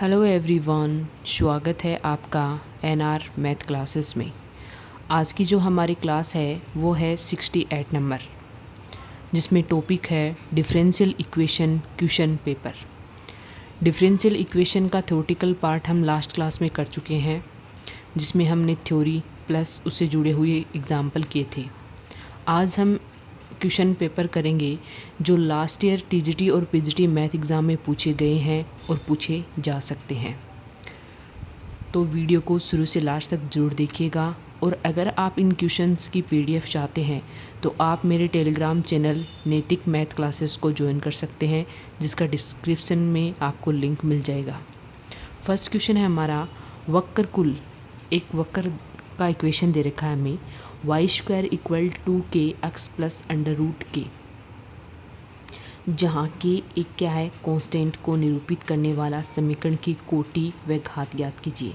Hello everyone, स्वागत है आपका एनआर मैथ क्लासेस में। आज की जो हमारी क्लास है वो है 68 नंबर, जिसमें टॉपिक है differential equation question paper. Differential equation का थ्योरेटिकल पार्ट हम लास्ट क्लास में कर चुके हैं, जिसमें हमने थ्योरी प्लस उससे जुड़े हुए एग्जाम्पल किए थे। आज हम क्वेश्चन पेपर करेंगे जो लास्ट ईयर टीजीटी और पीजीटी मैथ एग्ज़ाम में पूछे गए हैं और पूछे जा सकते हैं। तो वीडियो को शुरू से लास्ट तक जरूर देखिएगा। और अगर आप इन क्वेश्चंस की पीडीएफ चाहते हैं तो आप मेरे टेलीग्राम चैनल नैतिक मैथ क्लासेस को ज्वाइन कर सकते हैं, जिसका डिस्क्रिप्शन में आपको लिंक मिल जाएगा। फर्स्ट क्वेश्चन है हमारा वक्र कुल। एक वक्र का इक्वेशन दे रखा है हमें, y² = 2k x plus under root के, जहाँ के एक क्या है, कांस्टेंट को निरूपित करने वाला समीकरण की कोटि व घात ज्ञात कीजिए।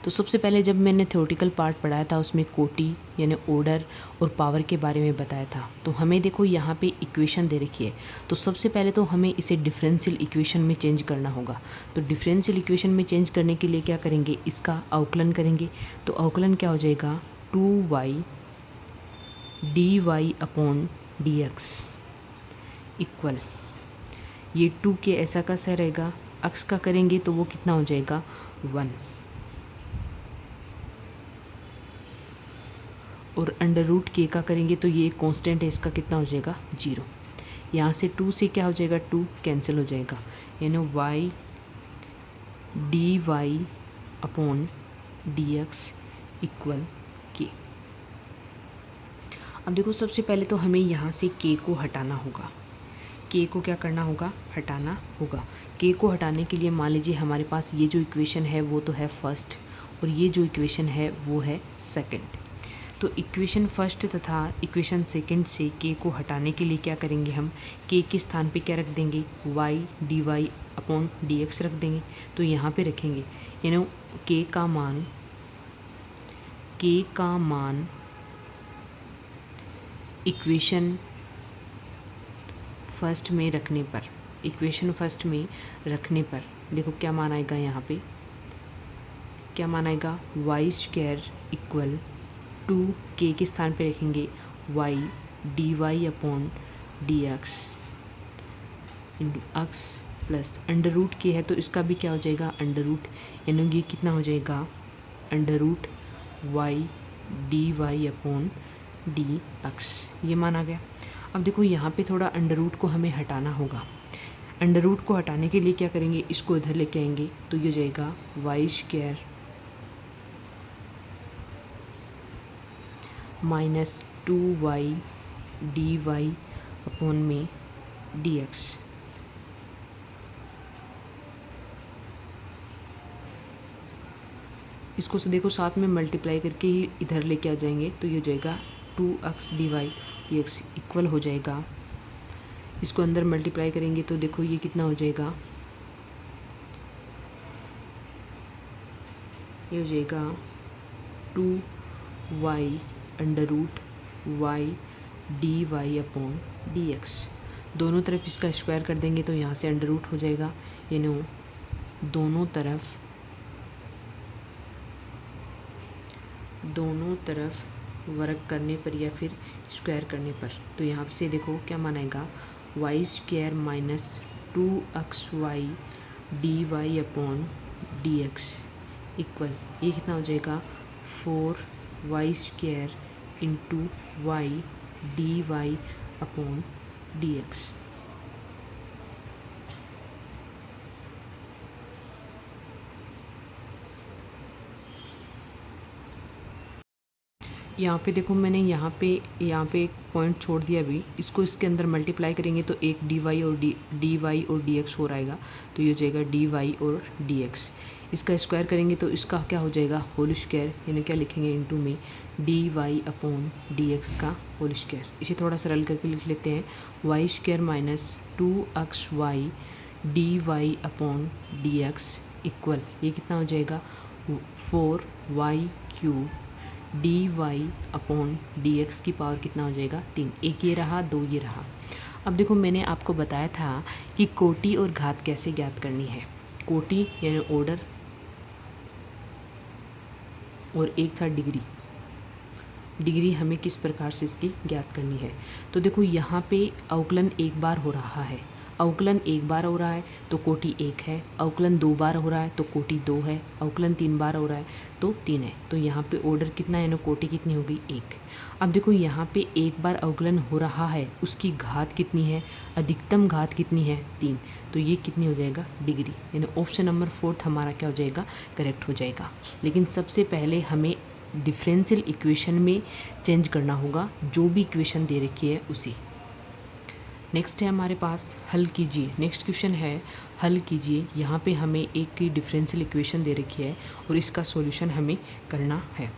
तो सबसे पहले जब मैंने थ्योरेटिकल पार्ट पढ़ाया था उसमें कोटि यानी ऑर्डर और पावर के बारे में बताया था। तो हमें देखो यहाँ पे इक्वेशन दे रखी है, तो सबसे पहले तो हमें इसे डिफरेंशियल इक्वेशन में चेंज करना होगा। तो डिफरेंशियल इक्वेशन में चेंज करने के लिए क्या करेंगे, इसका अवकलन करेंगे। तो अवकलन क्या हो जाएगा, 2y dy/dx इक्वल, ये 2k ऐसा कैसा रहेगा, x का करेंगे तो वो कितना हो जाएगा 1, और अंडर रूट k का करेंगे तो ये कांस्टेंट है, इसका कितना हो जाएगा 0। यहाँ से 2 से क्या हो जाएगा, 2 कैंसिल हो जाएगा, यानी y dy/dx इक्वल k। अब देखो सबसे पहले तो हमें यहाँ से k को हटाना होगा। k को क्या करना होगा, हटाना होगा। k को हटाने के लिए मान लीजिए हमारे पास ये जो इक्वेशन है वो तो है फर्स्ट, और ये जो इक्वेशन है वो है सेकंड। तो इक्वेशन फर्स्ट तथा इक्वेशन सेकंड से k को हटाने के लिए क्या करेंगे, हम k के स्थान पे क्या रख देंगे, y dy/dx रख देंगे। तो यहाँ पे रखेंगे, यानी k का मान इक्वेशन फर्स्ट में रखने पर देखो क्या मान आएगा, यहाँ पे क्या मान आएगा, y² = 2k के स्थान पे रखेंगे y dy/dx x plus under root k है तो इसका भी क्या हो जाएगा, अंडर रूट, यानी ये कितना हो जाएगा, अंडर रूट y dy/dx, ये मान आ गया। अब देखो यहाँ पे थोड़ा अंडर रूट को हमें हटाना होगा। अंडर रूट को हटाने के लिए क्या करेंगे, इसको इधर लेके आएंगे तो ये जाएगा y² - 2y dy/dx। इसको से देखो साथ में मल्टीप्लाई करके ही इधर लेके आ जाएंगे तो ये जाएगा 2x dy/dx इक्वल हो जाएगा। इसको अंदर मल्टीप्लाई करेंगे तो देखो ये कितना हो जाएगा, ये हो जाएगा 2y √y dy/dx। दोनों तरफ इसका स्क्वायर कर देंगे तो यहाँ से अंडर रूट हो जाएगा, यानी दोनों तरफ वर्ग करने पर या फिर स्क्वायर करने पर, तो यहाँ से देखो क्या मान आएगा, y² - 2xy dy/dx इक्वल, ये कितना हो जाएगा 4y² × y dy/dx। यहाँ पे देखो मैंने यहाँ पे एक पॉइंट छोड़ दिया अभी, इसको इसके अंदर मल्टीप्लाई करेंगे तो एक dy और dx हो रहेगा, तो ये हो जाएगा dy और dx। इसका स्क्वायर करेंगे तो इसका क्या हो जाएगा, होल स्क्वायर, यानी क्या लिखेंगे, इनटू में dy/dx का होल स्क्वायर। इसे थोड़ा सरल करके लिख लेते हैं, y² - 2xy dy/dx इक्वल, ये कितना हो जाएगा 4y³ dy/dx की पावर कितना हो जाएगा 3। एक ये रहा, 2 ये रहा। अब देखो मैंने आपको बताया था कि कोटि और घात कैसे ज्ञात करनी है। कोटि यानी ऑर्डर, और एक था डिग्री। डिग्री हमें किस प्रकार से इसकी ज्ञात करनी है। तो देखो यहाँ पे अवकलन एक बार हो रहा है, अवकलन एक बार हो रहा है तो कोटि 1 है, अवकलन 2 बार हो रहा है तो कोटि 2 है, अवकलन 3 बार हो रहा है तो 3 है। तो यहाँ पे ऑर्डर कितना है ना, कोटि कितनी हो गई 1। अब देखो यहाँ पे एक बार अवकलन हो रहा है, उसकी घात कितनी है, अधिकतम घात कितनी है 3, तो ये कितनी हो जाएगा डिग्री, यानी ऑप्शन नंबर 4 हमारा क्या हो जाएगा, करेक्ट हो जाएगा। लेकिन सबसे पहले हमें डिफरेंशियल इक्वेशन में चेंज करना होगा, जो भी इक्वेशन दे रखी है उसी। नेक्स्ट है हमारे पास हल कीजिए। नेक्स्ट क्वेश्चन है हल कीजिए। यहाँ पे हमें एक डिफरेंशियल इक्वेशन दे रखी है और इसका सॉल्यूशन हमें करना है।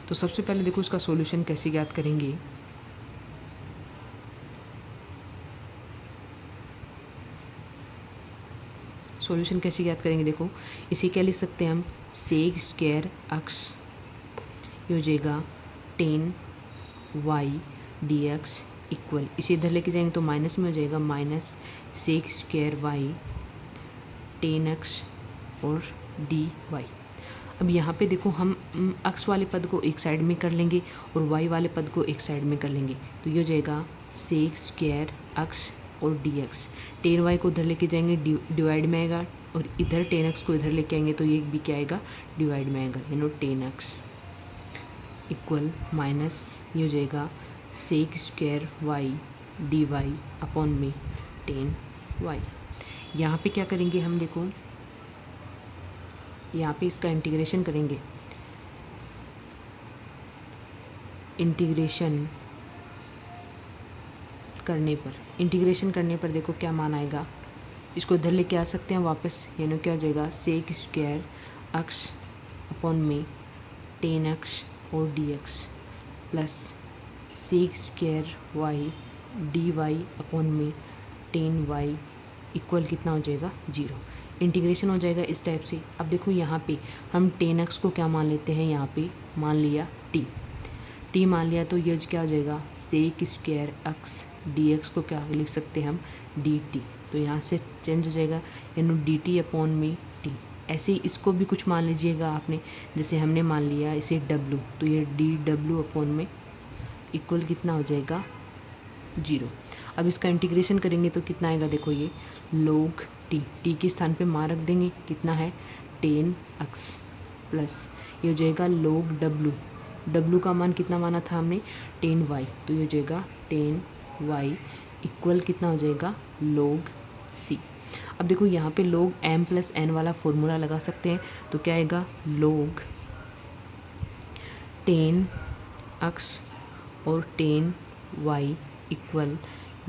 तो सबसे पहले देखो इसका सॉल्यूशन कैसे ज्ञात करेंगे। सॉल्यूशन कैसे ज्ञात करेंगे, देखो इसे क्या लिख सकते हैं हम, सेक स्क्वायर एक्स ये हो जाएगा 10y dx इक्वल, इसे इधर लेके जाएंगे तो माइनस में हो जाएगा, minus sec square y 10x और dy। अब यहाँ पे देखो हम x वाले पद को एक साइड में कर लेंगे और y वाले पद को एक साइड में कर लेंगे, तो ये हो जाएगा सेक स्क्वायर x और dx। 10y को उधर लेके जाएंगे डिवाइड में आएगा, और इधर 10x को इधर लेके आएंगे तो ये भी क्या आएगा, डिवाइड में आएगा, यानी 10x इक्वल माइनस ये हो जाएगा sec square y dy upon में 10y। यहाँ पे क्या करेंगे हम, देखो यहाँ पे इसका इंटीग्रेशन करेंगे। इंटीग्रेशन करने पर देखो क्या मान आएगा, इसको इधर लेके आ सकते हैं वापस, यानी क्या हो जाएगा सेक स्क्वायर x अपॉन में 10x और dx plus sec square y dy upon में 10y इक्वल कितना हो जाएगा 0। इंटीग्रेशन हो जाएगा इस टाइप से। अब देखो यहाँ पे हम 10x को क्या मान लेते हैं, यहाँ पे मान लिया t मान लिया, तो ये क्या हो जाएगा सेक स्क्वायर x dx को क्या लिख सकते हैं हम dt, तो यहाँ से चेंज हो जाएगा, यानी dt अपॉन में t। ऐसे ही इसको भी कुछ मान लीजिएगा आपने, जैसे हमने मान लिया इसे w, तो ये dw अपॉन में इक्वल कितना हो जाएगा 0। अब इसका इंटीग्रेशन करेंगे तो कितना आएगा, देखो ये log t के स्थान पे मान रख देंगे, कितना है 10x प्लस ये हो जाएगा log w का मान कितना माना था हमने 10y, तो ये हो जाएगा 10y इक्वल कितना हो जाएगा log c। अब देखो यहाँ पे log m प्लस n वाला फॉर्मूला लगा सकते हैं, तो क्या आएगा log 10x और 10y equal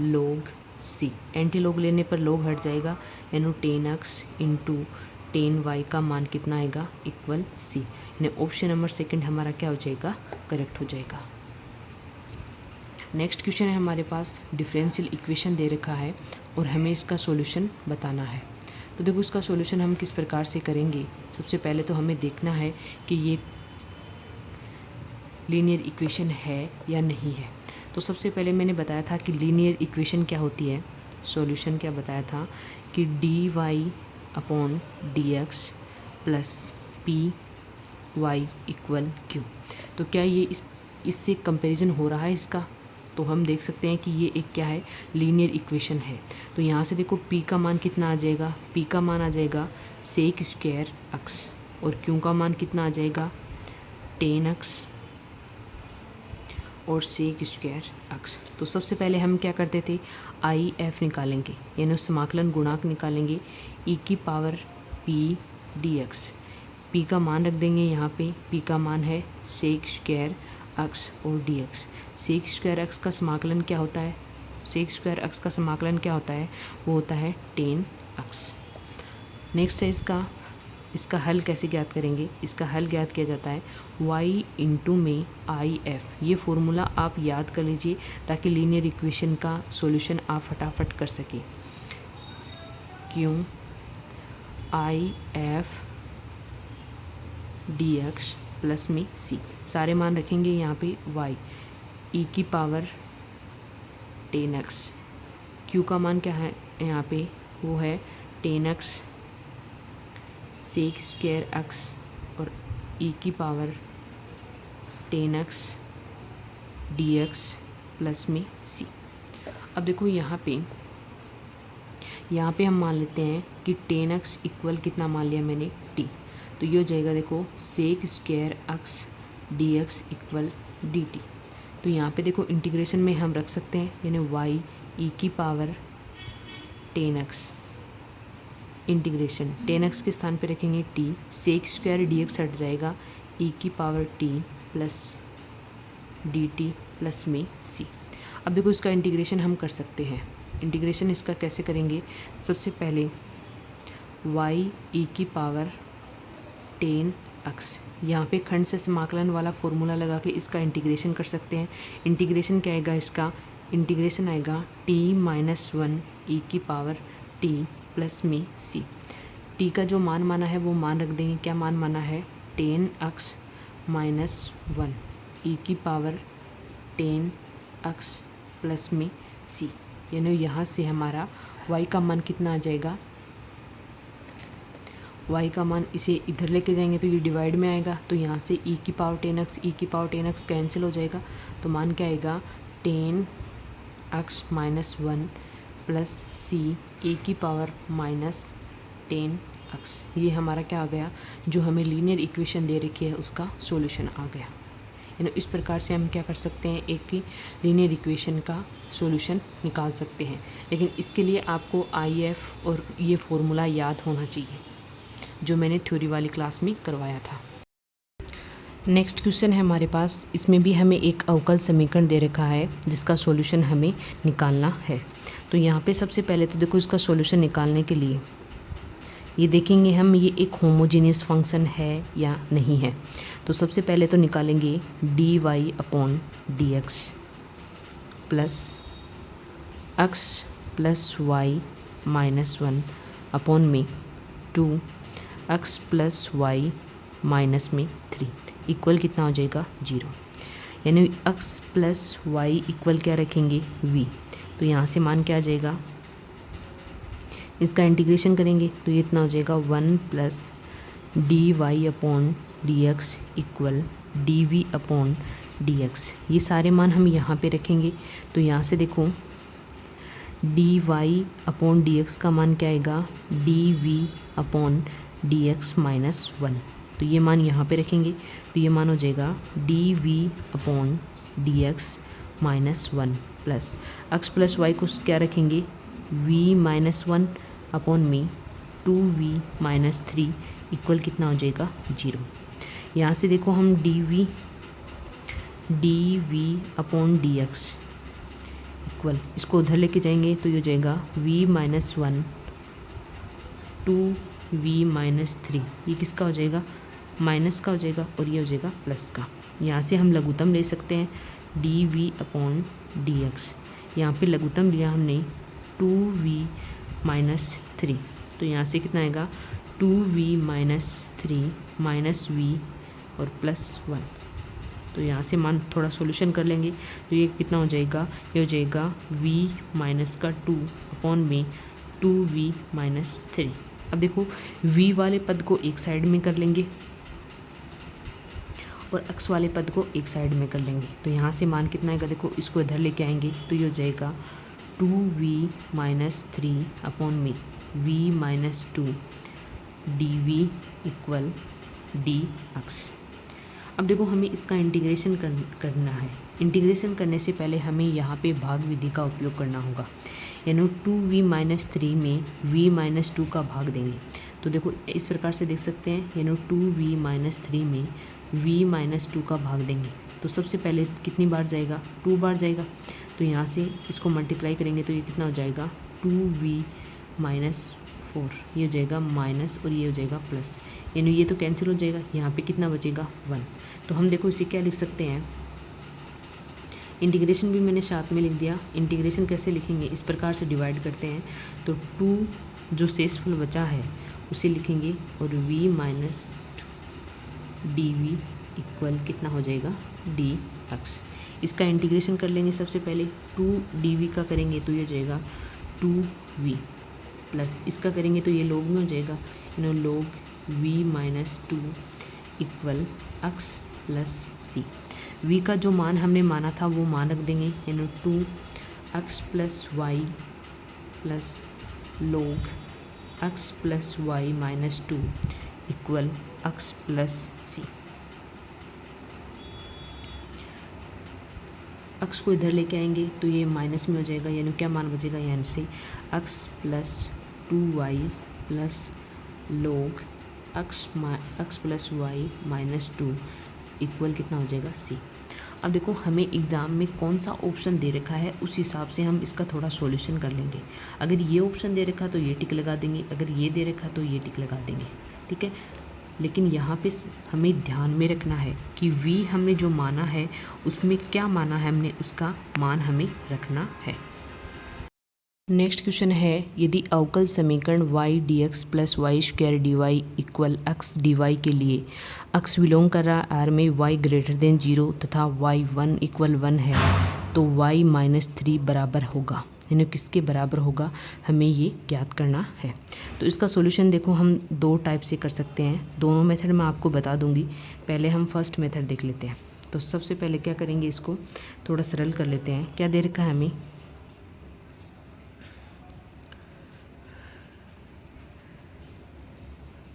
log c। Anti log लेने पर log हट जाएगा, यानी 10x इंटू 10y का मान कितना आएगा इक्वल c, यानी ऑप्शन नंबर 2 हमारा क्या हो जाएगा, करेक्ट हो जाएगा। नेक्स्ट क्वेश्चन है हमारे पास डिफरेंशियल इक्वेशन दे रखा है और हमें इसका सॉल्यूशन बताना है। तो देखो इसका सॉल्यूशन हम किस प्रकार से करेंगे। सबसे पहले तो हमें देखना है कि ये लीनियर इक्वेशन है या नहीं है। तो सबसे पहले मैंने बताया था कि लीनियर इक्वेशन क्या होती है, सॉल्यूशन क्या बताया था कि dy upon dx plus py equal q। तो क्या ये इससे कंपैरिजन हो रहा है इसका, तो हम देख सकते हैं कि ये एक क्या है, लीनियर इक्वेशन है। तो यहाँ से देखो p का मान कितना आ जाएगा, p का मान आ जाएगा सेक स्क्वायर x और q का मान कितना आ जाएगा 10x और सेक स्क्वायर x। तो सबसे पहले हम क्या करते थे, IF निकालेंगे, यानी समाकलन गुणांक निकालेंगे e की पावर p dx। p का मान रख देंगे यहाँ पे, p का मान है सेक स्क्वायर x और dx। सेक स्क्वायर x का समाकलन क्या होता है, सेक स्क्वायर x का समाकलन क्या होता है, वो होता है 10x। नेक्स्ट है इसका हल कैसे ज्ञात करेंगे। इसका हल ज्ञात किया जाता है y इंटू में IF। ये फॉर्मूला आप याद कर लीजिए ताकि लीनियर इक्वेशन का सॉल्यूशन आप फटाफट कर सकें। क्यों IF dx प्लस में c, सारे मान रखेंगे यहाँ पे y e की पावर 10x, q का मान क्या है यहाँ पे, वो है 10x सेक स्क्वायर एक्स और ई की पावर 10x dx प्लस में c। अब देखो यहाँ पे हम मान लेते हैं कि 10x इक्वल कितना मान लिया मैंने t, तो ये हो जाएगा देखो sec square x dx equal dt। तो यहाँ पे देखो इंटीग्रेशन में हम रख सकते हैं, यानी y e की पावर 10x इंटीग्रेशन 10x के स्थान पे रखेंगे t, सेक स्क्वायर dx हट जाएगा, e की power t plus dt plus में c। अब देखो इसका इंटीग्रेशन हम कर सकते हैं। इंटीग्रेशन इसका कैसे करेंगे, सबसे पहले y e की पावर 10x, यहाँ पे खंड से समाकलन वाला फॉर्मूला लगा के इसका इंटीग्रेशन कर सकते हैं। इंटीग्रेशन क्या आएगा इसका, इंटीग्रेशन आएगा t माइनस 1 e की पावर t प्लस में c। t का जो मान माना है वो मान रख देंगे, क्या मान माना है 10x माइनस 1 e की पावर 10x प्लस में c, यानी यहाँ से हमारा y का मान कितना आ जाएगा, y का मान इसे इधर लेके जाएंगे तो ये डिवाइड में आएगा, तो यहाँ से e की पावर 10x कैंसिल हो जाएगा, तो मान क्या आएगा 10x minus 1 plus c e की पावर माइनस 10x। ये हमारा क्या आ गया, जो हमें लीनियर इक्वेशन दे रखी है उसका सॉल्यूशन आ गया। यानी इस प्रकार से हम क्या कर सकते हैं, एक ही लीनियर इक्वेशन का सॉल्यूशन निकाल सकते हैं। लेकिन इसके लिए आपको IF और ये फॉर्मूला याद होना चाहिए जो मैंने थ्योरी वाली क्लास में करवाया था। नेक्स्ट क्वेश्चन है हमारे पास, इसमें भी हमें एक अवकल समीकरण दे रखा है जिसका सॉल्यूशन हमें निकालना है। तो यहाँ पे सबसे पहले तो देखो इसका सॉल्यूशन निकालने के लिए ये देखेंगे हम ये एक होमोजीनियस फंक्शन है या नहीं है। तो सबसे पहले तो निकालेंगे dy upon dx plus x plus y minus 1 upon में 2x प्लस y माइनस में 3 इक्वल कितना हो जाएगा 0। यानी x प्लस y इक्वल क्या रखेंगे v, तो यहाँ से मान क्या आ जाएगा, इसका इंटीग्रेशन करेंगे तो ये इतना हो जाएगा 1 plus dy upon dx equal dv upon dx। ये सारे मान हम यहाँ पे रखेंगे, तो यहाँ से देखो dy अपॉन dx का मान क्या आएगा dv अपॉन dx माइनस 1, तो ये मान यहाँ पे रखेंगे, तो ये मान हो जाएगा dv upon dx minus 1 plus x plus y को क्या रखेंगे v माइनस 1 अपॉन में 2v माइनस 3 इक्वल कितना हो जाएगा 0। यहाँ से देखो हम dv अपॉन dx इक्वल इसको उधर लेके जाएंगे तो ये हो जाएगा v माइनस 1 2v माइनस 3, ये किसका हो जाएगा माइनस का हो जाएगा और ये हो जाएगा प्लस का। यहाँ से हम लघुत्तम ले सकते हैं dv अपॉन dx, यहाँ पे लघुत्तम लिया हमने 2v माइनस 3, तो यहाँ से कितना आएगा 2v माइनस 3 माइनस v और प्लस 1। तो यहाँ से मान थोड़ा सॉल्यूशन कर लेंगे तो ये कितना हो जाएगा, ये हो जाएगा v माइनस का 2 अपॉन में 2v माइनस 3। अब देखो v वाले पद को एक साइड में कर लेंगे और x वाले पद को एक साइड में कर लेंगे, तो यहाँ से मान कितना आएगा, देखो इसको इधर लेके आएंगे तो ये हो जाएगा 2v माइनस 3 अपॉन में v minus 2 dv equal dx। अब देखो हमें इसका इंटीग्रेशन करना है। इंटीग्रेशन करने से पहले हमें यहाँ पे भाग विधि का उपयोग करना होगा, यानी 2v माइनस 3 में v माइनस 2 का भाग देंगे। तो देखो इस प्रकार से देख सकते हैं, यानी 2v माइनस 3 में v माइनस 2 का भाग देंगे तो सबसे पहले कितनी बार जाएगा 2 बार जाएगा, तो यहाँ से इसको मल्टीप्लाई करेंगे तो ये कितना हो जाएगा 2v माइनस 4, ये हो जाएगा माइनस और ये हो जाएगा प्लस, यानी ये तो कैंसिल हो जाएगा, यहाँ पे कितना बचेगा 1। तो हम देखो इसे क्या लिख सकते हैं, इंटीग्रेशन भी मैंने साथ में लिख दिया। इंटीग्रेशन कैसे लिखेंगे, इस प्रकार से डिवाइड करते हैं तो 2 जो शेषफल बचा है उसे लिखेंगे और v माइनस dv इक्वल कितना हो जाएगा dx। इसका इंटीग्रेशन कर लेंगे, सबसे पहले 2dv का करेंगे तो ये हो जाएगा 2v प्लस इसका करेंगे तो ये log में हो जाएगा, log v minus 2 equal x plus C. v का जो मान हमने माना था वो मान रख देंगे, यानी 2x plus y plus log x plus Y minus 2 equal x plus C. x को इधर लेके आएंगे तो ये माइनस में हो जाएगा, यानी क्या मान बचेगा, यानी से x plus 2y plus log x plus Y minus 2 equal कितना हो जाएगा c। अब देखो हमें एग्ज़ाम में कौन सा ऑप्शन दे रखा है उस हिसाब से हम इसका थोड़ा सॉल्यूशन कर लेंगे। अगर ये ऑप्शन दे रखा तो ये टिक लगा देंगे, अगर ये दे रखा तो ये टिक लगा देंगे, ठीक है। लेकिन यहाँ पे हमें ध्यान में रखना है कि v हमने जो माना है उसमें क्या माना है हमने, उसका मान हमें रखना है। नेक्स्ट क्वेश्चन है, यदि अवकल समीकरण y dx plus Y square D Y equal x D Y के लिए x बिलोंग कर रहा है R में y ग्रेटर देन 0 तथा y 1 इक्वल 1 है तो y माइनस 3 बराबर होगा, यानी किसके बराबर होगा हमें ये ज्ञात करना है। तो इसका सॉल्यूशन देखो हम दो टाइप से कर सकते हैं, दोनों मेथड मैं आपको बता दूंगी। पहले हम फर्स्ट मेथड देख लेते हैं। तो सबसे पहले क्या करेंगे, इसको थोड़ा सरल कर लेते हैं। क्या दे रखा है हमें,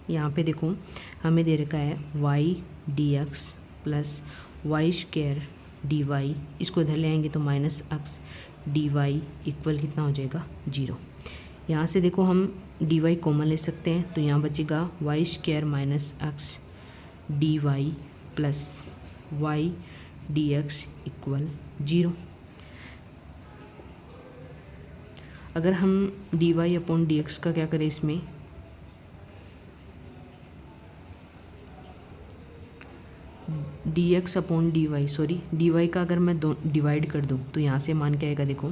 यहाँ पे देखो हमें दे रखा है y dx plus Y square D Y, इसको इधर ले आएंगे तो minus X D Y equal कितना हो जाएगा 0। यहाँ से देखो हम डी वाई कॉमन ले सकते हैं तो यहाँ बचेगा Y square minus X D Y plus Y D x equal 0। अगर हम D Y upon D x का क्या करें, इसमें D X upon D Y, sorry D Y का अगर मैं डिवाइड कर दूँ तो यहाँ से मान क्या आएगा, देखो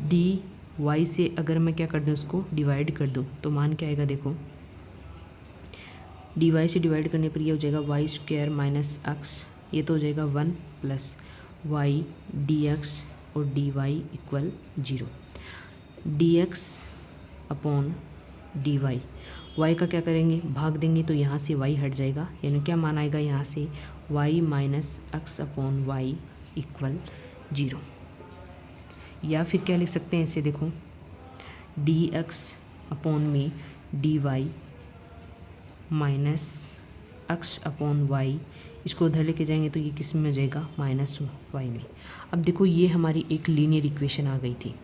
डी वाई से अगर मैं क्या कर दूँ उसको डिवाइड कर दूँ तो मान क्या आएगा, देखो डी वाई से डिवाइड करने पर ये हो जाएगा वाई स्क्वायर माइनस एक्स, ये तो हो जाएगा 1 प्लस वाई डी एक्स और D Y equal 0। D X upon D Y, y का क्या करेंगे भाग देंगे तो यहाँ से y हट जाएगा, यानी क्या मान आएगा यहाँ से y minus X upon Y equal 0। या फिर क्या लिख सकते हैं इसे, देखो डी एक्स अपॉन में D Y minus X upon Y, इसको उधर लेके जाएंगे तो ये किस में हो जाएगा माइनस वाई में। अब देखो ये हमारी एक लीनियर इक्वेशन आ गई थी।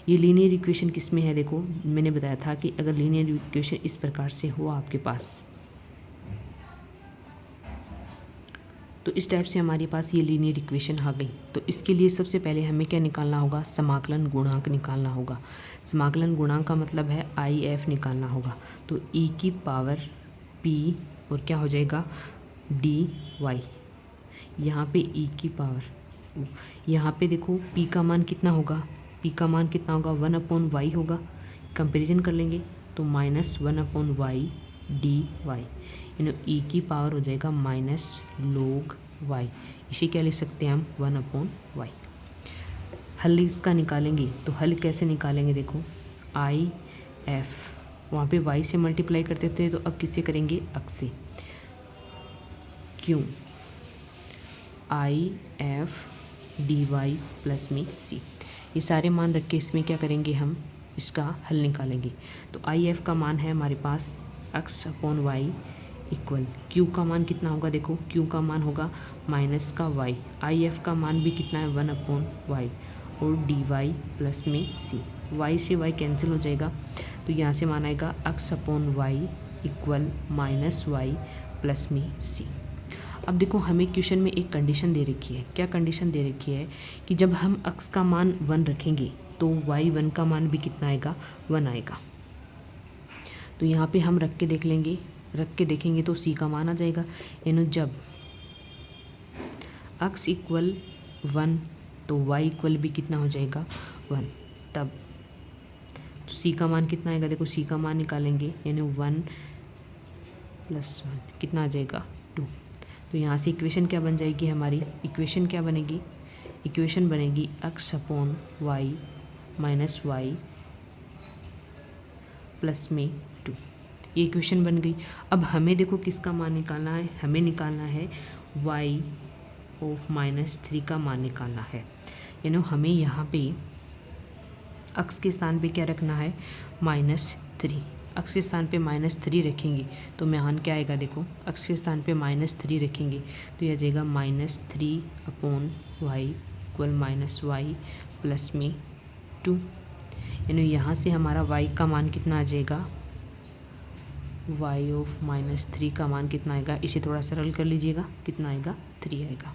ये लीनियर इक्वेशन किस में है, देखो मैंने बताया था कि अगर लीनियर इक्वेशन इस प्रकार से हो आपके पास, तो इस टाइप से हमारे पास ये लीनियर इक्वेशन आ गई। तो इसके लिए सबसे पहले हमें क्या निकालना होगा, समाकलन गुणांक निकालना होगा। समाकलन गुणांक का मतलब है IF निकालना होगा। तो e की पावर p और क्या हो जाएगा dy, यहाँ पे e की पावर, यहाँ पे देखो p का मान कितना होगा, p का मान कितना होगा 1 अपॉन वाई होगा। कंपैरिजन कर लेंगे तो minus 1 upon Y D Y, यानी e की पावर हो जाएगा माइनस log y। इसे क्या लिख सकते हैं हम 1 अपॉन वाई। हल इसका निकालेंगे तो हल कैसे निकालेंगे, देखो IF वहाँ पे y से मल्टीप्लाई करते थे तो अब किससे करेंगे, x से। क्यों IF डी वाई प्लस में c, ये सारे मान रख के इसमें क्या करेंगे, हम इसका हल निकालेंगे। तो IF का मान है हमारे पास x upon Y equal Q का मान कितना होगा, देखो Q का मान होगा माइनस का y, IF का मान भी कितना है 1 अपॉन वाई और डी वाई प्लस में c। y से y कैंसिल हो जाएगा तो यहाँ से मान आएगा x upon Y equal minus Y plus में c। अब देखो हमें क्वेश्चन में एक कंडीशन दे रखी है। क्या कंडीशन दे रखी है कि जब हम x का मान 1 रखेंगे तो y1 का मान भी कितना आएगा, 1 आएगा। तो यहाँ पे हम रख के देख लेंगे, रख के देखेंगे तो c का मान आ जाएगा। यानी जब x इक्वल 1 तो y इक्वल भी कितना हो जाएगा 1, तब तो c का मान कितना आएगा, देखो c का मान निकालेंगे यानी 1 प्लस 1 कितना आ जाएगा 2। तो यहाँ से इक्वेशन क्या बन जाएगी हमारी, इक्वेशन क्या बनेगी, इक्वेशन बनेगी x upon Y minus Y plus में 2। ये इक्वेशन बन गई। अब हमें देखो किसका मान निकालना है, हमें निकालना है y ऑफ -3 का मान निकालना है। यानी हमें यहाँ पे x के स्थान पे क्या रखना है, -3। x के स्थान पे -3 रखेंगे तो मान क्या आएगा, देखो x के स्थान पे -3 रखेंगे तो यह आ जाएगा -3/y इक्वल -y प्लस में 2। यानी यहाँ से हमारा y का मान कितना आ जाएगा, y ऑफ -3 का मान कितना आएगा, इसे थोड़ा सरल कर लीजिएगा, कितना आएगा, 3 आएगा।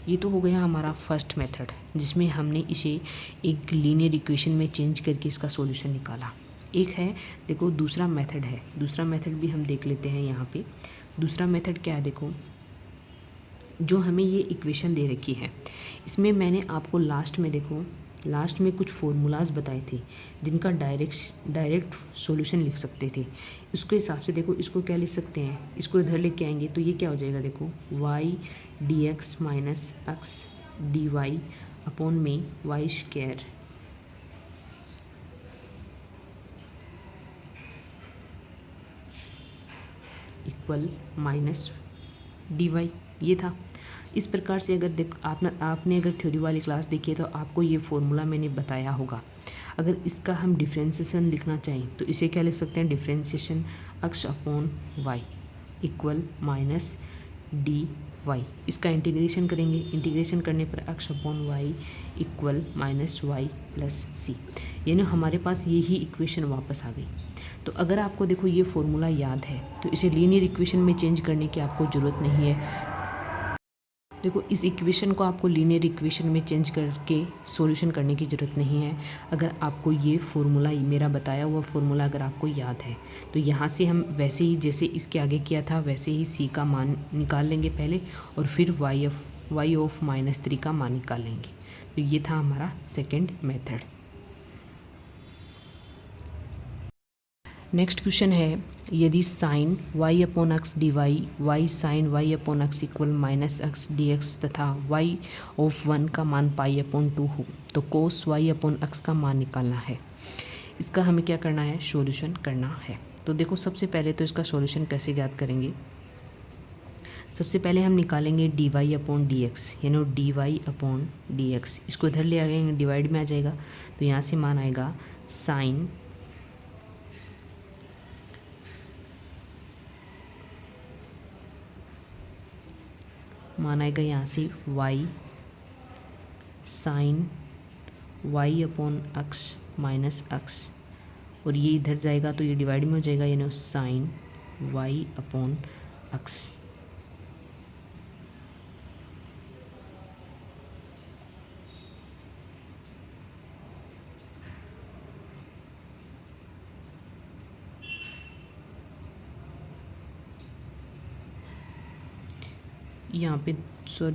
ये तो हो गया हमारा फर्स्ट मेथड, जिसमें हमने इसे एक लीनियर इक्वेशन में चेंज करके इसका सॉल्यूशन निकाला। एक है देखो दूसरा मेथड है, दूसरा मेथड भी हम देख लेते हैं। यहाँ पे दूसरा मेथड क्या है, देखो जो हमें ये इक्वेशन दे रखी है, इसमें मैंने आपको लास्ट में कुछ फार्मूलाज बताए थे जिनका डायरेक्ट सॉल्यूशन लिख सकते थे। इसके हिसाब से देखो इसको क्या लिख सकते हैं, इसको इधर लेके आएंगे तो ये क्या हो जाएगा, देखो y dx minus x dy upon में y square equal minus dy, ये था। इस प्रकार से अगर आपने अगर थ्योरी वाली क्लास देखी है तो आपको ये फॉर्मूला मैंने बताया होगा। अगर इसका हम डिफ्रेंशिएशन लिखना चाहें तो इसे क्या लिख सकते हैं, differentiation x upon y equal minus d y. इसका इंटीग्रेशन करेंगे, इंटीग्रेशन करने पर x upon Y equal minus Y plus C. यानी हमारे पास ये ही इक्वेशन वापस आ गई। तो अगर आपको देखो ये फॉर्मूला याद है तो इसे लीनियर इक्वेशन में चेंज करने की आपको ज़रूरत नहीं है। देखो इस इक्वेशन को आपको लीनियर इक्वेशन में चेंज करके सॉल्यूशन करने की ज़रूरत नहीं है। अगर आपको ये फार्मूला, मेरा बताया हुआ फार्मूला अगर आपको याद है तो यहाँ से हम वैसे ही जैसे इसके आगे किया था वैसे ही c का मान निकाल लेंगे पहले और फिर y ऑफ -3 का मान निकाल लेंगे। तो ये था हमारा सेकेंड मेथड। नेक्स्ट क्वेश्चन है, यदि sine y upon X D Y, Y sine y upon X equal minus X D X तथा y ऑफ 1 का मान पाई अपॉन 2 हो तो कोस y अपॉन एक्स का मान निकालना है। इसका हमें क्या करना है, सॉल्यूशन करना है। तो देखो सबसे पहले तो इसका सॉल्यूशन कैसे ज्ञात करेंगे, सबसे पहले हम निकालेंगे d Y upon D x, यानी d Y upon D x. इसको इधर ले आएंगे, डिवाइड में आ जाएगा तो यहाँ से मान आएगा साइन मान आएगा यहाँ से y sine y upon X minus X और ये इधर जाएगा तो ये डिवाइड में हो जाएगा, यानी साइन y अपॉन एक्स। यहाँ पे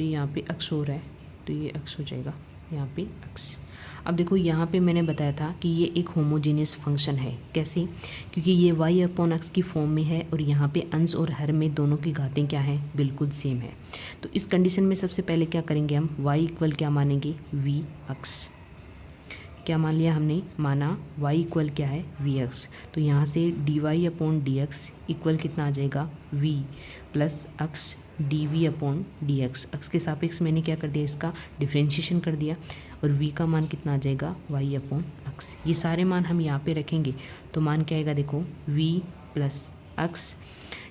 यहाँ पे x हो रहा है तो ये x हो जाएगा यहाँ पे x। अब देखो यहाँ पे मैंने बताया था कि ये एक होमोजेनियस फंक्शन है। कैसे, क्योंकि ये y अपॉन एक्स की फॉर्म में है और यहाँ पे अंश और हर में दोनों की घातें क्या हैं, बिल्कुल सेम है। तो इस कंडीशन में सबसे पहले क्या करेंगे हम, y इक्वल क्या मानेंगे, vx। क्या मान लिया हमने, माना y इक्वल क्या है, vx। तो यहाँ से D Y upon D x equal कितना आ जाएगा, v plus X D V upon D X. X के सापेक्ष मैंने क्या कर दिया, इसका डिफ्रेंशिएशन कर दिया और v का मान कितना आ जाएगा, y अपॉन एक्स। ये सारे मान हम यहाँ पे रखेंगे तो मान क्या आएगा, देखो v plus X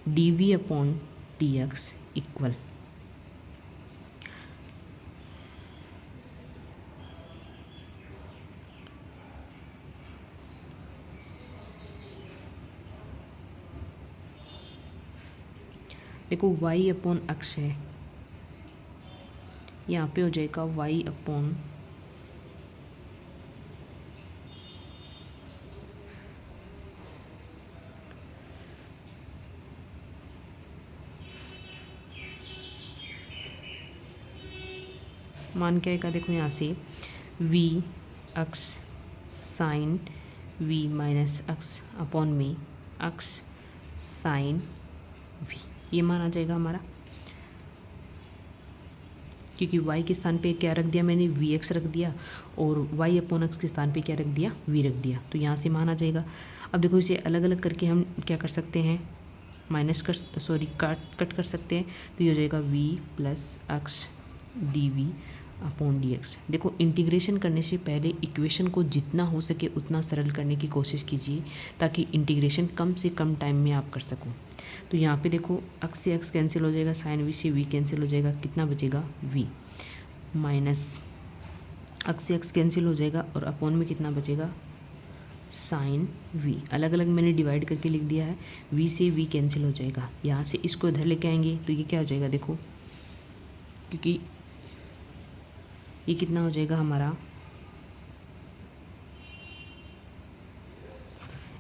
D V upon D x equal देखो y अपॉन एक्स है, यहाँ पे हो जाएगा y अपॉन मान क्या आएगा, देखो यहाँ से v X sine v minus X upon में एक्स साइन v, ये मान आ जाएगा हमारा। क्योंकि y के स्थान पे क्या रख दिया मैंने, vx रख दिया और y अपॉन एक्स के स्थान पे क्या रख दिया, v रख दिया। तो यहाँ से मान आ जाएगा। अब देखो इसे अलग अलग करके हम क्या कर सकते हैं, कट कर सकते हैं। तो ये हो जाएगा v plus X D V upon D X. देखो इंटीग्रेशन करने से पहले इक्वेशन को जितना हो सके उतना सरल करने की कोशिश कीजिए ताकि इंटीग्रेशन कम से कम टाइम में आप कर सको। तो यहाँ पे देखो एक्स से एक्स कैंसिल हो जाएगा, साइन वी से वी कैंसिल हो जाएगा, कितना बचेगा v माइनस एक्स से एक्स कैंसिल हो जाएगा और अपॉन में कितना बचेगा साइन v। अलग अलग मैंने डिवाइड करके लिख दिया है, v से v कैंसिल हो जाएगा। यहाँ से इसको इधर लेके आएंगे तो ये क्या हो जाएगा, देखो क्योंकि ये कितना हो जाएगा हमारा,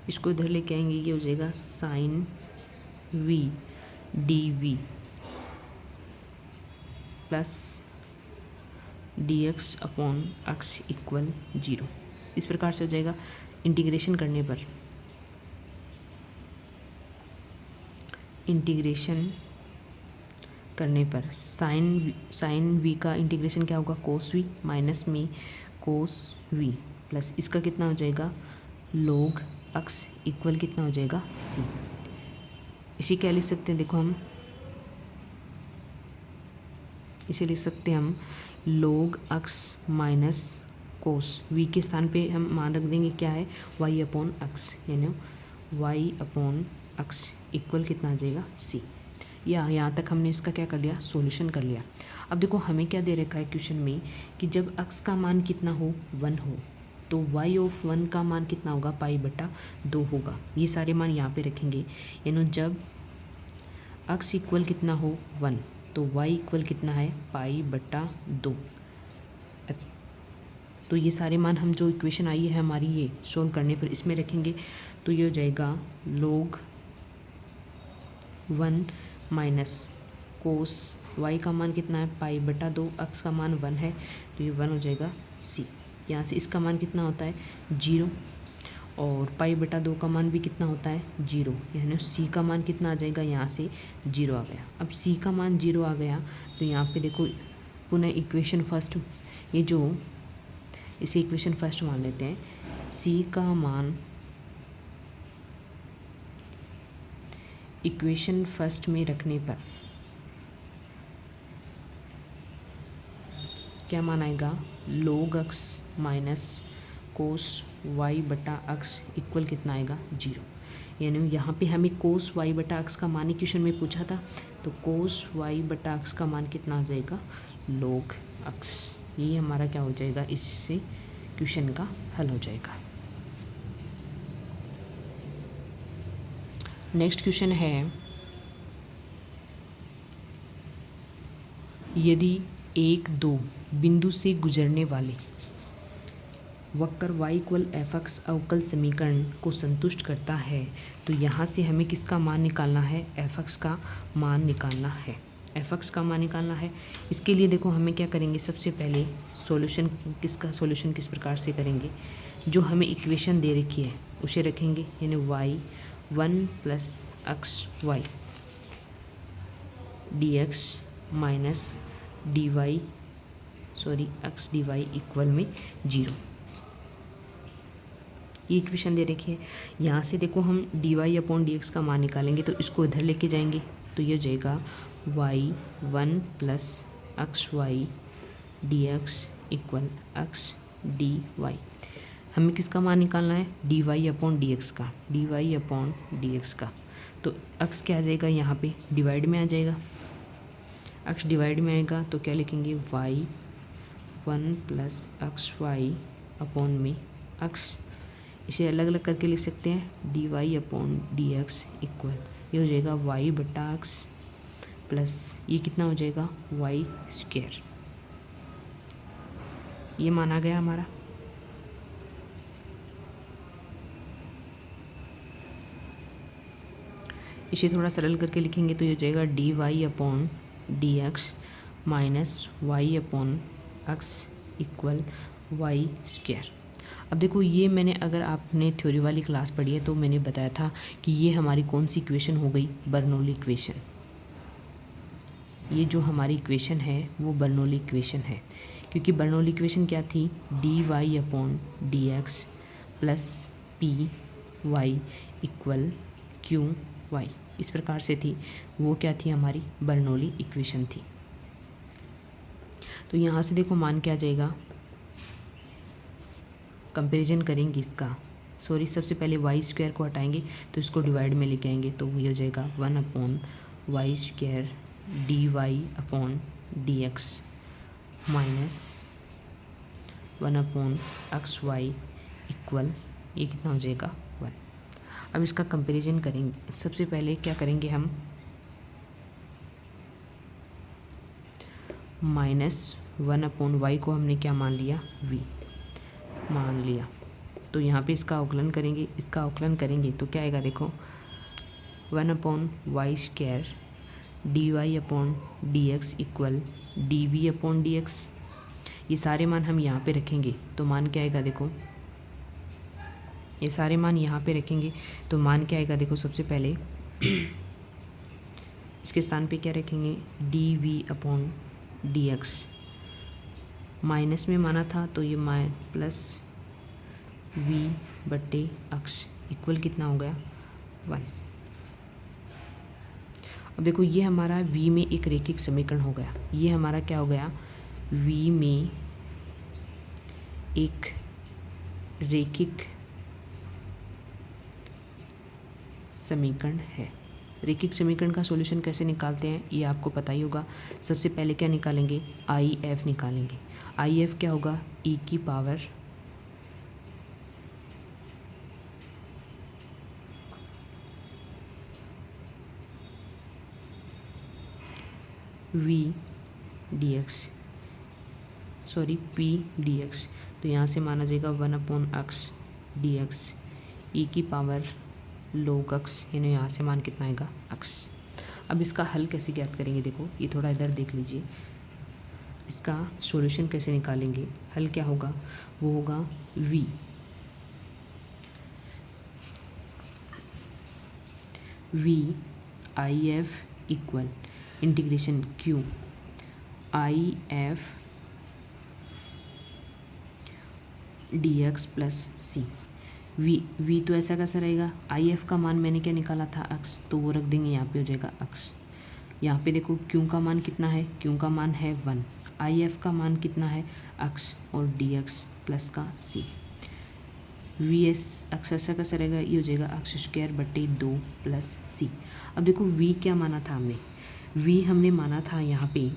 इसको इधर लेके आएंगे, ये हो जाएगा sine v D V plus D X upon X equal 0। इस प्रकार से हो जाएगा। इंटीग्रेशन करने पर साइन वी का इंटीग्रेशन क्या होगा, कोस वी माइनस में कोस वी प्लस इसका कितना हो जाएगा लोग एक्स इक्वल कितना हो जाएगा सी। इसे क्या लिख सकते हैं, देखो हम इसे लिख सकते हैं हम लोग एक्स माइनस कोस वी के स्थान पे हम मान रख देंगे क्या है y अपॉन एक्स, यानी y अपॉन एक्स इक्वल कितना आ जाएगा सी। या यहाँ तक हमने इसका क्या कर लिया, सॉल्यूशन कर लिया। अब देखो हमें क्या दे रखा है क्वेश्चन में कि जब x का मान कितना हो 1 हो तो y ऑफ 1 का मान कितना होगा π/2 होगा। ये सारे मान यहाँ पे रखेंगे, यानी जब x इक्वल कितना हो 1 तो y इक्वल कितना है π/2। तो ये सारे मान हम जो इक्वेशन आई है हमारी ये सोल्व करने पर इसमें रखेंगे तो ये हो जाएगा log 1 माइनस कोस y का मान कितना है π/2, x का मान 1 है तो ये 1 हो जाएगा c। यहाँ से इसका मान कितना होता है 0 और π/2 का मान भी कितना होता है 0, यानी c का मान कितना आ जाएगा, यहाँ से 0 आ गया। अब c का मान 0 आ गया तो यहाँ पे देखो पुनः इक्वेशन फर्स्ट, ये जो इसे इक्वेशन फर्स्ट मान लेते हैं, c का मान इक्वेशन फर्स्ट में रखने पर क्या मान आएगा log x minus cos y/x equal कितना आएगा 0। यानी यहाँ पे हमें कोस y/x का मान इक्वेशन में पूछा था तो कोस y/x का मान कितना आ जाएगा log x। ये हमारा क्या हो जाएगा, इससे क्वेश्चन का हल हो जाएगा। नेक्स्ट क्वेश्चन है, यदि 1-2 बिंदु से गुजरने वाले वक्र y इक्वल fx अवकल समीकरण को संतुष्ट करता है तो यहाँ से हमें किसका मान निकालना है, fx का मान निकालना है। fx का मान निकालना है, इसके लिए देखो हमें क्या करेंगे, सबसे पहले सॉल्यूशन किस प्रकार से करेंगे, जो हमें इक्वेशन दे रखी है उसे रखेंगे, यानी y1 plus x Y D x minus X D Y equal में 0। ये इक्वेशन दे रखी है। यहाँ से देखो हम D Y upon D x का मान निकालेंगे तो इसको इधर लेके जाएंगे तो ये हो जाएगा y1 plus x Y D x equal x D y. हमें किसका मान निकालना है, d Y upon D x का, d Y upon D x का। तो एक्स क्या आ जाएगा, यहाँ पे डिवाइड में आ जाएगा, एक्स डिवाइड में आएगा तो क्या लिखेंगे y1 plus x Y upon में एक्स। इसे अलग अलग करके लिख सकते हैं, D Y upon D x equal ये हो जाएगा y/x प्लस ये कितना हो जाएगा y²। ये मान आ गया हमारा। इसे थोड़ा सरल करके लिखेंगे तो ये हो जाएगा D Y upon D x minus Y upon X equal y²। अब देखो ये मैंने, अगर आपने थ्योरी वाली क्लास पढ़ी है तो मैंने बताया था कि ये हमारी कौन सी इक्वेशन हो गई, बर्नौली इक्वेशन। ये जो हमारी इक्वेशन है वो बर्नौली इक्वेशन है, क्योंकि बर्नौली इक्वेशन क्या थी, D Y upon D X plus P Y equal Q Y, इस प्रकार से थी। वो क्या थी, हमारी बर्नौली इक्वेशन थी। तो यहाँ से देखो मान क्या आ जाएगा, कंपैरिजन करेंगे इसका, सॉरी सबसे पहले वाई स्क्वायर को हटाएंगे तो इसको डिवाइड में लेके आएंगे, तो ये हो जाएगा 1/y² dy/dx minus 1/xy equal, ये कितना हो जाएगा 1। अब इसका कंपैरिजन करेंगे। सबसे पहले क्या करेंगे हम, -1/y को हमने क्या मान लिया, v मान लिया। तो यहाँ पे इसका अवकलन करेंगे, इसका अवकलन करेंगे तो क्या आएगा, देखो 1/y² dy/dx इक्वल dv/dx। ये सारे मान हम यहाँ पे रखेंगे तो मान क्या आएगा, देखो ये सारे मान यहाँ पे रखेंगे तो मान क्या आएगा, देखो सबसे पहले इसके स्थान पे क्या रखेंगे, dv/dx, माइनस में माना था तो ये प्लस v/x इक्वल कितना हो गया 1। अब देखो ये हमारा v में एक रैखिक समीकरण हो गया, ये हमारा क्या हो गया, v में एक रैखिक समीकरण है। रैखिक समीकरण का सॉल्यूशन कैसे निकालते हैं ये आपको पता ही होगा। सबसे पहले क्या निकालेंगे, आई एफ निकालेंगे। आई एफ क्या होगा, e की power v dx, sorry p dx, तो यहाँ से माना जाएगा 1/x dx e की पावर log x, यानी यहाँ से मान कितना आएगा x। अब इसका हल कैसे ज्ञात करेंगे, देखो ये थोड़ा इधर देख लीजिए, इसका सॉल्यूशन कैसे निकालेंगे, हल क्या होगा, वो होगा v I F equal integration q I F dx plus C. v तो ऐसा कैसा रहेगा, आई एफ का मान मैंने क्या निकाला था x, तो वो रख देंगे यहाँ पे हो जाएगा x। यहाँ पे देखो q का मान कितना है, q का मान है 1, आई एफ का मान कितना है x और dx प्लस का c। x ऐसा कैसा रहेगा, ये हो जाएगा x² 2 प्लस c। अब देखो v क्या माना था हमने, v हमने माना था यहाँ पे,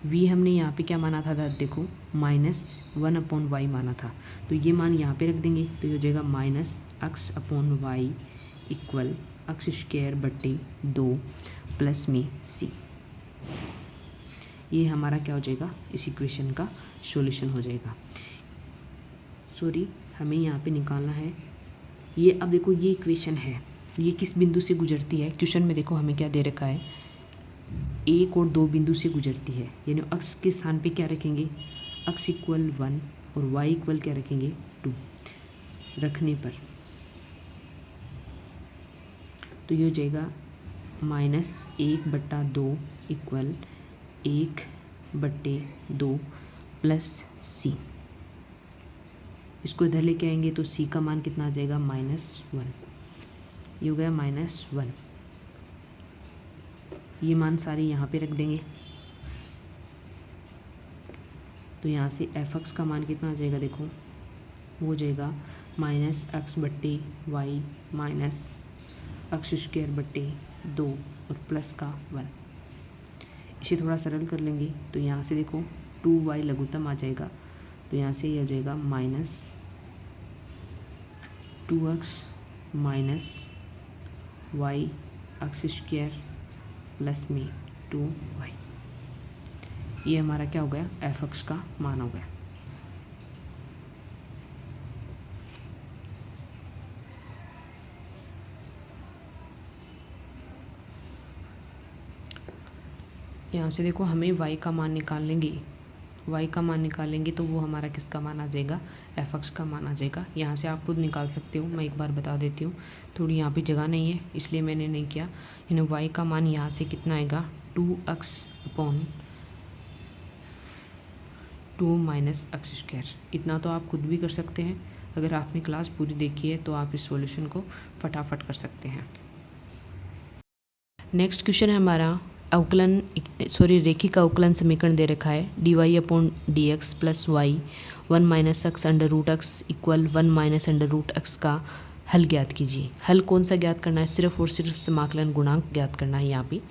v हमने यहाँ पे क्या माना था, देखो -1/y माना था, तो ये मान यहाँ पे रख देंगे तो ये हो जाएगा -x/y इक्वल x² 2 प्लस में c। ये हमारा क्या हो जाएगा, इस इक्वेशन का सॉल्यूशन हो जाएगा। सॉरी हमें यहाँ पे निकालना है ये। अब देखो ये इक्वेशन है, ये किस बिंदु से गुजरती है, क्वेश्चन में देखो हमें क्या दे रखा है, 1 और 2 बिंदु से गुजरती है, यानी x के स्थान पे क्या रखेंगे, x इक्वल 1 और y इक्वल क्या रखेंगे 2 रखने पर, तो ये हो जाएगा -1/2 इक्वल 1/2 प्लस c। इसको इधर लेके आएंगे तो c का मान कितना आ जाएगा -1, ये हो गया -1। ये मान सारे यहाँ पे रख देंगे तो यहाँ से fx का मान कितना आ जाएगा, देखो वो हो जाएगा -x/y माइनस x² 2 और प्लस का 1। इसे थोड़ा सरल कर लेंगे तो यहाँ से देखो 2y लघुत्तम आ जाएगा, तो यहाँ से ये हो जाएगा -2x minus y x² plus में 2y। ये हमारा क्या हो गया, fx का मान हो गया। यहाँ से देखो हमें y का मान निकाल लेंगे, y का मान निकालेंगे तो वो हमारा किसका मान आ जाएगा, fx का मान आ जाएगा। यहाँ से आप खुद निकाल सकते हो, मैं एक बार बता देती हूँ, थोड़ी यहाँ पे जगह नहीं है इसलिए मैंने नहीं किया। यानी y का मान यहाँ से कितना आएगा 2x/2 माइनस x²। इतना तो आप खुद भी कर सकते हैं, अगर आपने क्लास पूरी देखी है तो आप इस सॉल्यूशन को फटाफट कर सकते हैं। नेक्स्ट क्वेश्चन है हमारा रेखिक अवकलन समीकरण दे रखा है dy/dx plus y 1 minus x under root x equal 1 minus under root x का हल ज्ञात कीजिए। हल कौन सा ज्ञात करना है? सिर्फ और सिर्फ समाकलन गुणांक ज्ञात करना है। यहाँ पे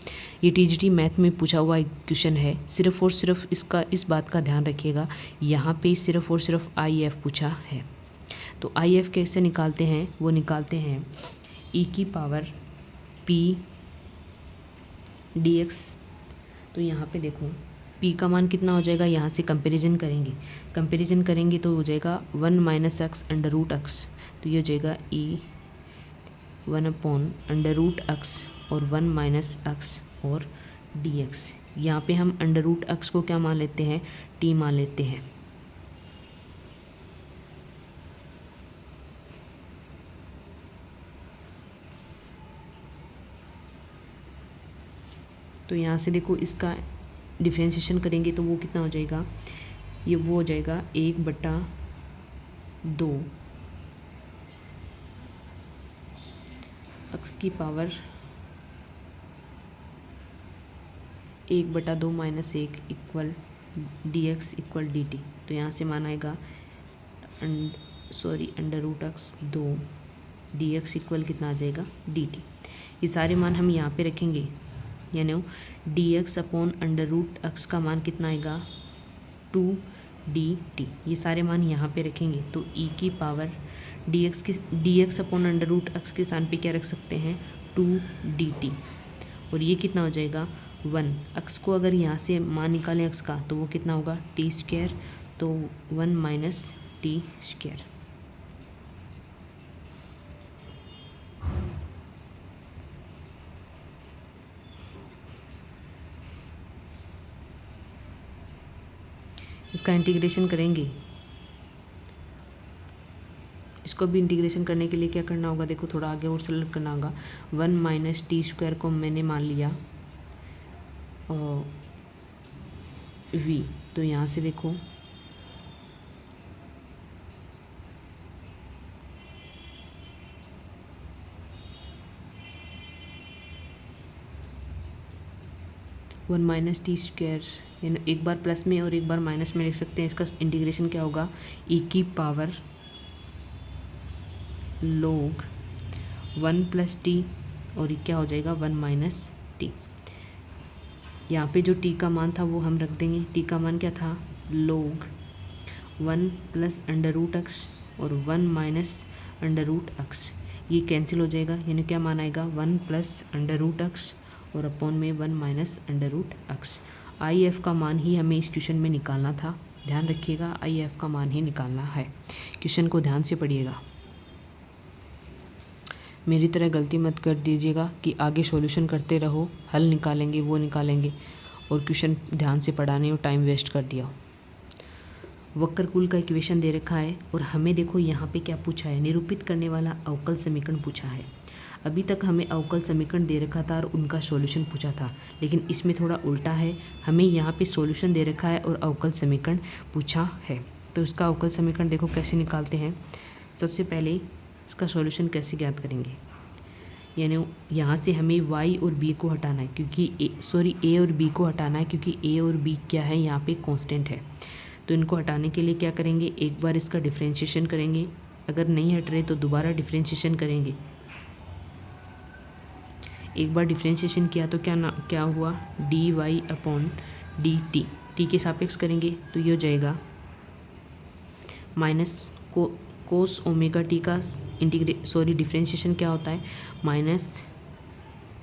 ये टीजीटी मैथ में पूछा हुआ एक क्वेश्चन है। सिर्फ और सिर्फ इस बात का ध्यान रखिएगा, यहाँ पे सिर्फ और सिर्फ IF पूछा है। तो IF कैसे निकालते हैं? वो निकालते हैं e की पावर p dx। तो यहाँ पे देखो p का मान कितना हो जाएगा, यहाँ से कंपैरिजन करेंगे तो हो जाएगा 1 minus x under root x. तो ये हो जाएगा e 1 upon under root x और 1 माइनस एक्स और dx। यहाँ पे हम अंडर रूट एक्स को क्या मान लेते हैं? t मान लेते हैं। तो यहाँ से देखो इसका डिफ्रेंशिएशन करेंगे तो वो कितना हो जाएगा? वो हो जाएगा 1/2 एक्स की power 1/2 minus 1 equal dx equal dt। तो यहाँ से मान आएगा under root x 2 dx equal कितना आ जाएगा? dt। ये सारे मान हम यहाँ पे रखेंगे, यानी dx upon under root x का मान कितना आएगा? 2dt। ये सारे मान यहाँ पे रखेंगे तो e की power dx upon under root x के स्थान पे क्या रख सकते हैं? 2dt। और ये कितना हो जाएगा? 1। एक्स को अगर यहाँ से मान निकालें एक्स का तो वो कितना होगा? t²। तो 1 माइनस t²। इसका इंटीग्रेशन करेंगे। इसको भी इंटीग्रेशन करने के लिए क्या करना होगा? देखो थोड़ा आगे और सरल करना होगा। 1 माइनस t² को मैंने मान लिया v। तो यहाँ से देखो वन माइनस t², यानी एक बार प्लस में और एक बार माइनस में लिख सकते हैं। इसका इंटीग्रेशन क्या होगा? e की पावर log 1 प्लस टी और ये क्या हो जाएगा? 1 माइनस टी। यहाँ पे जो t का मान था वो हम रख देंगे। t का मान क्या था? log 1 plus under root x और 1 माइनस अंडर रूट एक्स। ये कैंसिल हो जाएगा, यानी क्या मान आएगा? 1 प्लस अंडर रूट एक्स और अपॉन में 1 minus under root x. IF का मान ही हमें इस क्वेश्चन में निकालना था। ध्यान रखिएगा, IF का मान ही निकालना है। क्वेश्चन को ध्यान से पढ़िएगा, मेरी तरह गलती मत कर दीजिएगा कि आगे सॉल्यूशन करते रहो, हल निकालेंगे वो निकालेंगे और क्वेश्चन ध्यान से पढ़ा नहीं और टाइम वेस्ट कर दिया हो। वक्रकुल का इक्वेशन दे रखा है और हमें देखो यहाँ पे क्या पूछा है? निरूपित करने वाला अवकल समीकरण पूछा है। अभी तक हमें अवकल समीकरण दे रखा था और उनका सॉल्यूशन पूछा था, लेकिन इसमें थोड़ा उल्टा है। हमें यहाँ पे सॉल्यूशन दे रखा है और अवकल समीकरण पूछा है। तो इसका अवकल समीकरण देखो कैसे निकालते हैं। सबसे पहले इसका सॉल्यूशन कैसे ज्ञात करेंगे, यानी यहाँ से हमें y और b को हटाना है क्योंकि a और b को हटाना है क्योंकि a और b क्या है? यहाँ पे कांस्टेंट है। तो इनको हटाने के लिए क्या करेंगे? एक बार इसका डिफरेंशिएशन करेंगे, अगर नहीं हट रहे तो दोबारा डिफरेंशिएशन करेंगे। एक बार डिफरेंशिएशन किया तो क्या हुआ? dy upon dt। t के सापेक्ष करेंगे तो ये हो जाएगा माइनस कोस ओमेगा टी का डिफरेंशिएशन क्या होता है? Minus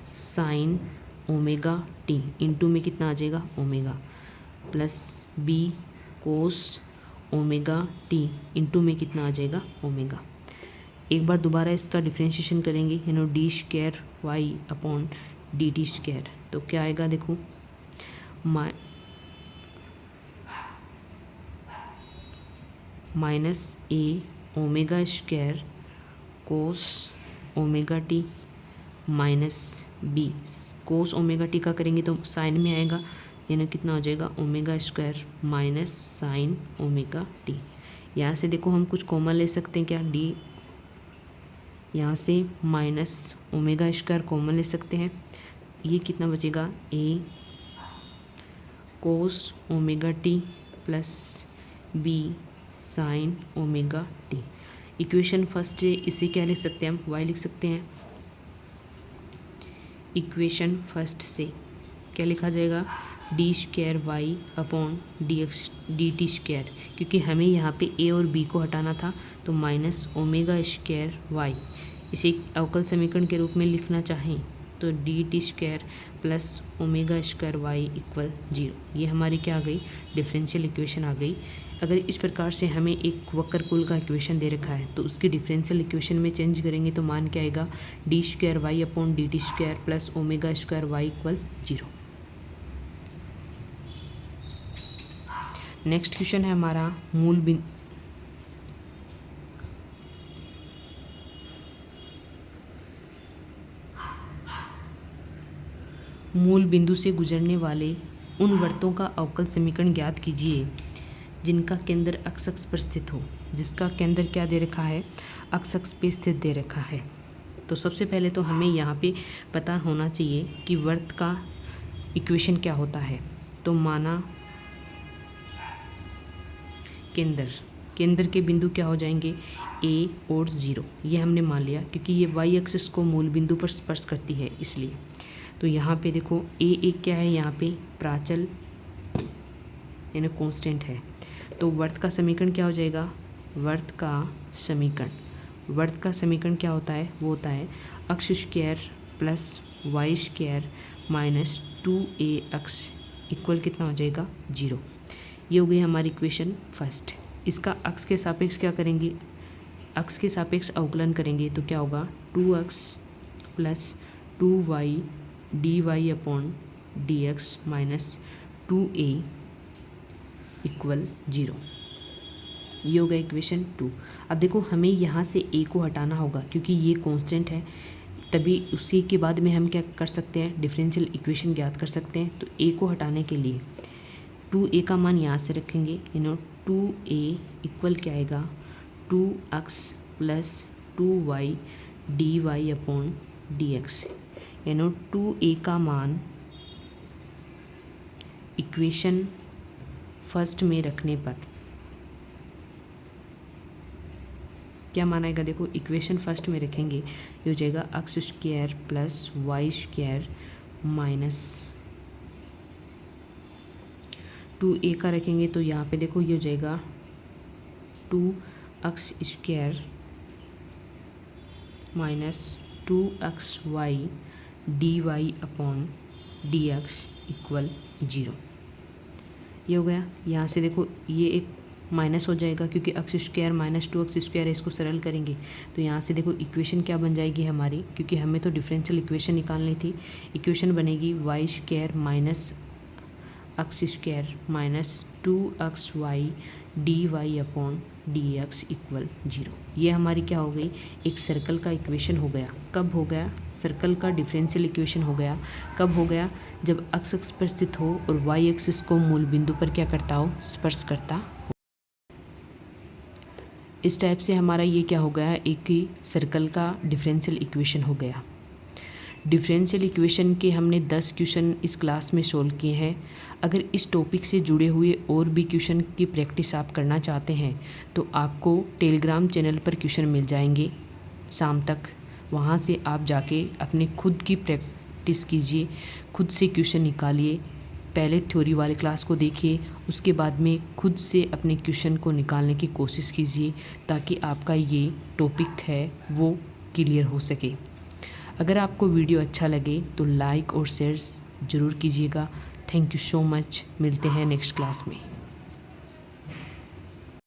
sign omega T into में कितना आ जाएगा? ओमेगा प्लस b कोस ओमेगा टी इंटू में कितना आ जाएगा? ओमेगा। एक बार दोबारा इसका डिफरेंशिएशन करेंगे, यानी d² y अपॉन dt²। तो क्या आएगा? देखो minus a omega square cos omega T minus b cos omega T का करेंगे तो साइन में आएगा, यानी कितना हो जाएगा? Omega square minus sign omega T. यहाँ से देखो हम कुछ कॉमन ले सकते हैं क्या, डी, यहाँ से माइनस ओमेगा स्क्वायर कॉमन ले सकते हैं, ये कितना बचेगा, a cos omega t plus b sine omega t. Equation first है, इसे क्या लिख सकते हैं हम, वाई लिख सकते हैं। इक्वेशन फर्स्ट से क्या लिखा जाएगा, d square y upon D x d t square, क्योंकि हमें यहाँ पे ए और बी को हटाना था, तो माइनस ओमेगा स्क्वायर वाई। इसे अवकल समीकरण के रूप में लिखना चाहें तो d t square plus omega square y equal 0। ये हमारी क्या आ गई, डिफरेंशियल इक्वेशन आ गई। अगर इस प्रकार से हमें एक वक्रकुल का इक्वेशन दे रखा है तो उसकी डिफरेंशियल इक्वेशन में चेंज करेंगे तो मान क्या आएगा, d square y upon d t square plus omega square y equal 0। Next question है हमारा मूल बिंदु से गुजरने वाले उन वृत्तों का अवकल समीकरण ज्ञात कीजिए जिनका केंद्र अक्ष अक्ष पर स्थित हो। जिसका केंद्र क्या दे रखा है, अक्ष अक्ष पे स्थित दे रखा है। तो सबसे पहले तो हमें यहाँ पे पता होना चाहिए कि वृत्त का इक्वेशन क्या होता है। तो माना केंद्र के बिंदु क्या हो जाएंगे, ए और 0, ये हमने मान लिया क्योंकि ये वाई एक्सिस को मूल बिंदु पर स्पर्श करती है इसलिए। तो यहाँ पे देखो ए एक क्या है, यहाँ पे प्राचल यानी कांस्टेंट है। तो वृत्त का समीकरण क्या हो जाएगा, वृत्त का समीकरण क्या होता है, वो होता है x square plus Y square minus 2a x equal कितना हो जाएगा, 0। ये हो गई हमारी इक्वेशन फर्स्ट। इसका अक्ष के सापेक्ष क्या करेंगे, अक्ष के सापेक्ष अवकलन करेंगे तो क्या होगा, 2x plus 2y d Y upon D x minus 2a equal 0। ये हो गया इक्वेशन 2। अब देखो हमें यहाँ से a को हटाना होगा क्योंकि ये कांस्टेंट है, तभी उसी के बाद में हम क्या कर सकते हैं, डिफरेंशियल इक्वेशन ज्ञात कर सकते हैं। तो a को हटाने के लिए 2a का मान यहाँ से रखेंगे, 2a इक्वल क्या आएगा, 2x plus 2y d Y upon D x. 2a का मान इक्वेशन फर्स्ट में रखने पर क्या मान आएगा, देखो इक्वेशन फर्स्ट में रखेंगे ये हो जाएगा x square plus Y square minus 2a का रखेंगे तो यहाँ पे देखो ये हो जाएगा 2x square minus 2xy d Y upon D x equal 0। ये हो गया। यहाँ से देखो ये एक माइनस हो जाएगा क्योंकि x square minus 2x square है, इसको सरल करेंगे तो यहाँ से देखो इक्वेशन क्या बन जाएगी हमारी, क्योंकि हमें तो डिफरेंशियल इक्वेशन निकालनी थी। इक्वेशन बनेगी y square minus x square minus 2xy d Y upon D x equal 0। ये हमारी क्या हो गई, एक सर्कल का इक्वेशन हो गया। कब हो गया, सर्कल का डिफरेंशियल इक्वेशन हो गया। कब हो गया, जब एक्स एक्सिस पर स्थित हो और वाई एक्सिस को मूल बिंदु पर क्या करता हो, स्पर्श करता हो। इस टाइप से हमारा ये क्या हो गया, एक ही सर्कल का डिफरेंशियल इक्वेशन हो गया। डिफरेंशियल इक्वेशन के हमने 10 क्वेश्चन इस क्लास में सोल्व किए हैं। अगर इस टॉपिक से जुड़े हुए और भी क्वेश्चन की प्रैक्टिस आप करना चाहते हैं तो आपको टेलीग्राम चैनल पर क्वेश्चन मिल जाएंगे शाम तक। वहाँ से आप जाके अपने खुद की प्रैक्टिस कीजिए, खुद से क्वेश्चन निकालिए। पहले थ्योरी वाले क्लास को देखिए, उसके बाद में खुद से अपने क्वेश्चन को निकालने की कोशिश कीजिए ताकि आपका ये टॉपिक है वो क्लियर हो सके। अगर आपको वीडियो अच्छा लगे तो लाइक और शेयर ज़रूर कीजिएगा। Thank you so much. मिलते हैं नेक्स्ट क्लास में।